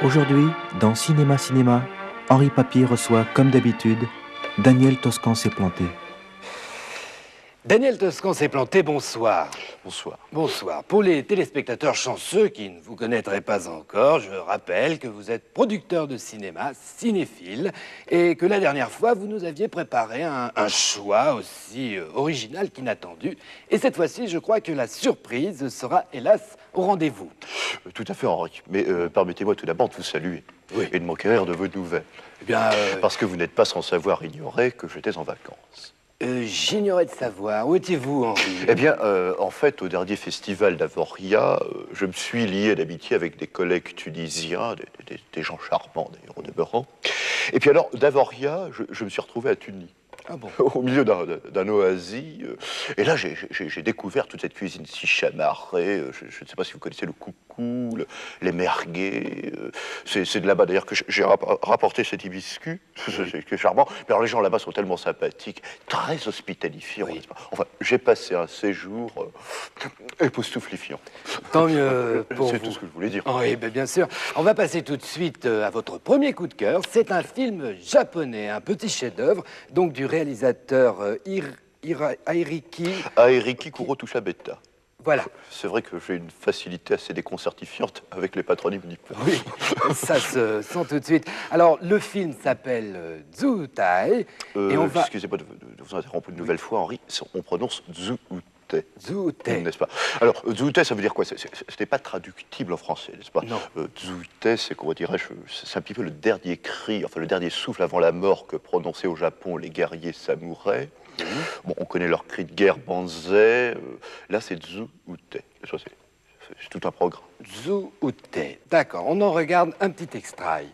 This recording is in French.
Aujourd'hui, dans Cinéma, Henri Papier reçoit, comme d'habitude, Daniel Toscan s'est planté. Daniel Toscan s'est planté, bonsoir. Bonsoir. Bonsoir. Pour les téléspectateurs chanceux qui ne vous connaîtraient pas encore, je rappelle que vous êtes producteur de cinéma, cinéphile, et que la dernière fois, vous nous aviez préparé un choix aussi original qu'inattendu. Et cette fois-ci, je crois que la surprise sera, hélas, au rendez-vous. Tout à fait, Henri. Mais permettez-moi tout d'abord de vous saluer et de m'enquérir de vos nouvelles. Eh bien, Parce que vous n'êtes pas sans savoir ignorer que j'étais en vacances. j'ignorais de savoir. Où étiez-vous, Henri? Eh bien, en fait, au dernier festival d'Avoria, je me suis lié d'amitié avec des collègues tunisiens, des gens charmants d'ailleurs au demeurant. Et puis alors, d'Avoria, je me suis retrouvé à Tunis. Ah bon? Au milieu d'un oasis. Et là, j'ai découvert toute cette cuisine si chamarrée. Je ne sais pas si vous connaissez le coucou, les merguez. C'est de là-bas d'ailleurs que j'ai rapporté cet hibiscus. C'est charmant. Mais alors, les gens là-bas sont tellement sympathiques, très hospitalifiants. Oui. N'est-ce pas? Enfin, j'ai passé un séjour époustouflifiant. Tant mieux pour C'est vous. tout ce que je voulais dire. Oui, ben bien sûr. On va passer tout de suite à votre premier coup de cœur. C'est un film japonais, un petit chef-d'œuvre, donc du réalisateur Airiki. Aeriki Kurotushabeta. Voilà. C'est vrai que j'ai une facilité assez déconcertifiante avec les patronymes nippons. Oui, ça se sent tout de suite. Alors, le film s'appelle Zootai. Et on va... Excusez-moi de vous interrompre une nouvelle fois, Henri. On prononce Zooutei. Zootai. N'est-ce pas? Alors, Zooutei, ça veut dire quoi? Ce n'est pas traductible en français, n'est-ce pas? Non. Zooutei, c'est, comment dirais-je, c'est un petit peu le dernier cri, enfin le dernier souffle avant la mort que prononçaient au Japon les guerriers samouraïs. Bon, on connaît leur cri de guerre, banzai. Là, c'est Zooutei. C'est tout un programme. Zootai. D'accord, on en regarde un petit extrait.